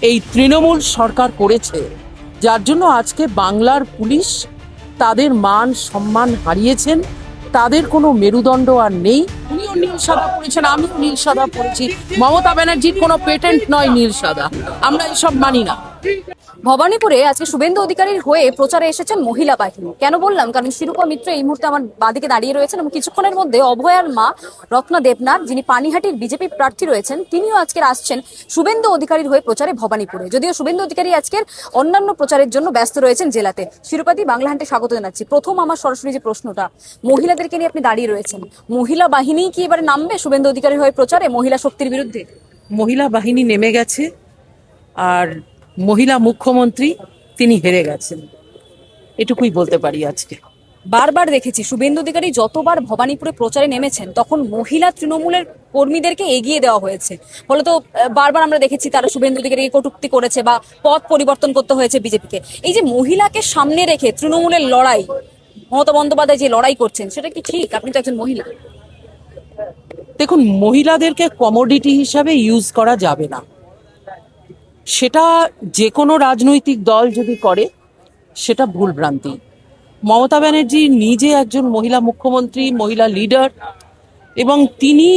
এই তৃণমূল সরকার করেছে, যার জন্য আজকে বাংলার পুলিশ তাদের মান সম্মান হারিয়েছেন, তাদের কোনো মেরুদণ্ড আর নেই। উনিও নীল সাদা পড়েছেন, আমিও নীল সাদা পড়েছি। মমতা ব্যানার্জির কোনো পেটেন্ট নয় নীল সাদা, আমরা এসব মানি না। ভবানীপুরে আজকে শুভেন্দু অধিকারীর হয়ে প্রচারে এসেছেন মহিলা বাহিনী। কেন বললাম? কারণ শিরূপা মিত্র এই মুহূর্তে আমার বাঁদিকে দাঁড়িয়ে রয়েছেন এবং কিছুক্ষণের মধ্যে অভয়ার মা রত্না দেবনাথ, যিনি পানিহাটির বিজেপি প্রার্থী রয়েছেন, তিনিও আজকের আসছেন শুভেন্দু অধিকারীর হয়ে প্রচারে ভবানীপুরে। যদিও শুভেন্দু অধিকারী আজকের অন্যান্য প্রচারের জন্য ব্যস্ত রয়েছেন জেলাতে। শিরূপাদি, বাংলা হান্টে স্বাগত জানাচ্ছি। প্রথম আমার সরাসরি যে প্রশ্নটা, মহিলাদেরকে নিয়ে আপনি দাঁড়িয়ে রয়েছেন, মহিলা বাহিনী কি এবারে নামবে শুভেন্দু অধিকারীর হয়ে প্রচারে মহিলা শক্তির বিরুদ্ধে? মহিলা বাহিনী নেমে গেছে, আর মহিলা মুখ্যমন্ত্রী তিনি হেরে গেছেন, এটুকুই বলতে পারি আজকে। বারবার দেখেছি শুভেন্দু অধিকারী যতবার ভবানীপুরে প্রচারে নেমেছেন তখন মহিলা তৃণমূলের কর্মীদেরকে এগিয়ে দেওয়া হয়েছে। ফলত বারবার আমরা দেখেছি তারা শুভেন্দু অধিকারীকে কটূক্তি করেছে বা পথ পরিবর্তন করতে হয়েছে বিজেপিকে। এই যে মহিলাকে সামনে রেখে তৃণমূলের লড়াই, মমতা বন্দ্যোপাধ্যায় যে লড়াই করছেন, সেটা কি ঠিক? আপনি তো একজন মহিলা। দেখুন, মহিলাদেরকে কমোডিটি হিসাবে ইউজ করা যাবে না। সেটা যে কোনো রাজনৈতিক দল যদি করে সেটা ভুলভ্রান্তি। মমতা ব্যানার্জি নিজে একজন মহিলা মুখ্যমন্ত্রী, মহিলা লিডার, এবং তিনি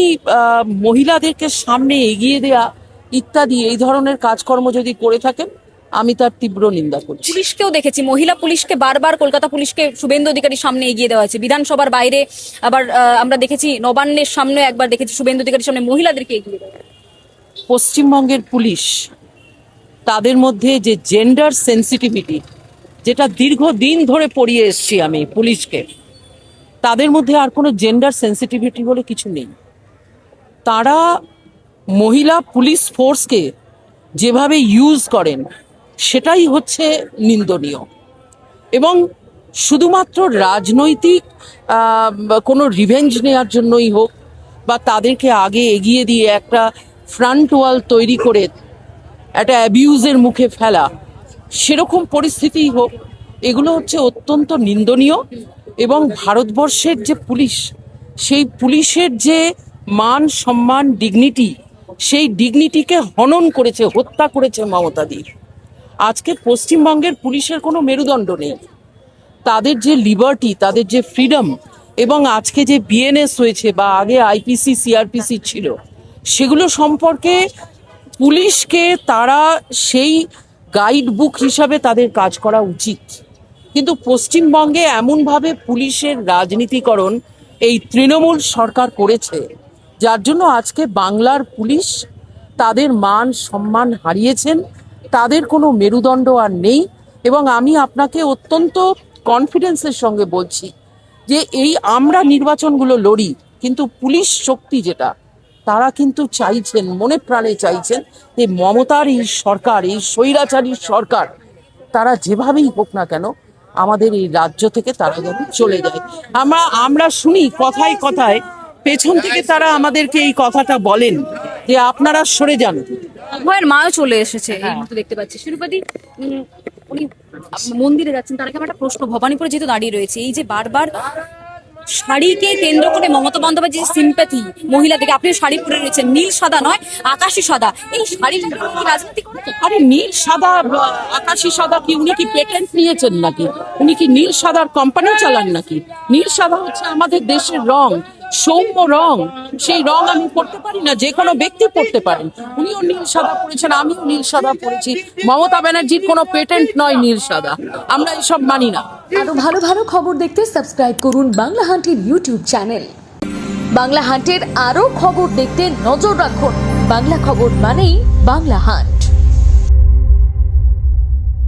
মহিলাদেরকে সামনে এগিয়ে দেয়া ইত্যাদি এই ধরনের কাজকর্ম যদি করে থাকেন, আমি তার তীব্র নিন্দা করছি। পুলিশকেও দেখেছি, মহিলা পুলিশকে বারবার, কলকাতা পুলিশকে শুভেন্দু অধিকারীর সামনে এগিয়ে দেওয়া হয়েছে। বিধানসভার বাইরে আবার আমরা দেখেছি, নবান্নের সামনে একবার দেখেছি শুভেন্দু অধিকারীর সামনে মহিলাদেরকে এগিয়ে দেওয়া। পশ্চিমবঙ্গের পুলিশ, তাদের মধ্যে যে জেন্ডার সেন্সিটিভিটি, যেটা দীর্ঘদিন ধরে পড়িয়ে এসছি আমি পুলিশকে, তাদের মধ্যে আর কোনো জেন্ডার সেন্সিটিভিটি বলে কিছু নেই। তারা মহিলা পুলিশ ফোর্সকে যেভাবে ইউজ করেন সেটাই হচ্ছে নিন্দনীয়। এবং শুধুমাত্র রাজনৈতিক কোনো রিভেঞ্জ নেওয়ার জন্যই হোক, বা তাদেরকে আগে এগিয়ে দিয়ে একটা ফ্রন্ট ওয়াল তৈরি করে একটা অ্যাবিউজের মুখে ফেলা, সেরকম পরিস্থিতিই হোক, এগুলো হচ্ছে অত্যন্ত নিন্দনীয়। এবং ভারতবর্ষের যে পুলিশ, সেই পুলিশের যে মান সম্মান, ডিগনিটি, সেই ডিগনিটিকে হনন করেছে, হত্যা করেছে মমতাদি। আজকে পশ্চিমবঙ্গের পুলিশের কোনো মেরুদণ্ড নেই। তাদের যে লিবার্টি, তাদের যে ফ্রিডম, এবং আজকে যে বিএনএস হয়েছে বা আগে আইপিসি সিআরপিসি ছিল, সেগুলো সম্পর্কে পুলিশকে তারা সেই গাইড বুক হিসাবে তাদের কাজ করা উচিত। কিন্তু পশ্চিমবঙ্গে এমনভাবে পুলিশের রাজনীতিকরণ এই তৃণমূল সরকার করেছে, যার জন্য আজকে বাংলার পুলিশ তাদের মান সম্মান হারিয়েছেন, তাদের কোনো মেরুদণ্ড আর নেই। এবং আমি আপনাকে অত্যন্ত কনফিডেন্সের সঙ্গে বলছি যে এই আমরা নির্বাচনগুলো লড়ি, কিন্তু পুলিশ শক্তি যেটা, তারা কিন্তু চাইছেন, মনে প্রাণে চাইছেন যে মমতার এই সরকার, এই স্বৈরাচারী সরকার, তারা যেভাবেই হোক না কেন আমাদের এই রাজ্য থেকে তারা যেন চলে যায়। আমরা শুনি কথায় কথায়, পেছন থেকে তারা আমাদেরকে এই কথাটা বলেন যে আপনারা সরে যান। অভয়ের মাও চলে এসেছে এই মুহূর্তে দেখতে পাচ্ছি। শিরূপাদি, উনি মন্দিরে যাচ্ছেন, তার আগে আমার একটা প্রশ্ন, ভবানীপুরে যেহেতু দাঁড়িয়ে রয়েছে, এই যে বারবার শাড়িকে কেন্দ্র করে মমতা বন্দ্যোপাধ্যায় যে সিম্প্যাথি মহিলাদেরকে, আপনিও শাড়ি পরে রয়েছেন, নীল সাদা নয় আকাশি সাদা, এই শাড়িটা কি রাজনীতি করে? আরে নীল সাদা আকাশি সাদা কি উনি কি পেটেন্ট নিয়েছেন নাকি? উনি কি নীল সাদার কোম্পানি চালান নাকি? নীল সাদা হচ্ছে আমাদের দেশের রং, সৌম্য রং। সেই রং আমি পড়তে পারি না? যে কোনো ব্যক্তি পড়তে পারেন। উনিও নীল সাদা পড়েছেন, আমিও নীল সাদা পড়েছি। মমতা ব্যানার্জির কোনো পেটেন্ট নয় নীল সাদা, আমরা এসব মানি না। আরো ভালো ভালো খবর দেখতে সাবস্ক্রাইব করুন বাংলা হান্টের ইউটিউব চ্যানেল। বাংলা হান্টের আরো খবর দেখতে নজর রাখুন। বাংলা খবর মানেই বাংলা হান্ট।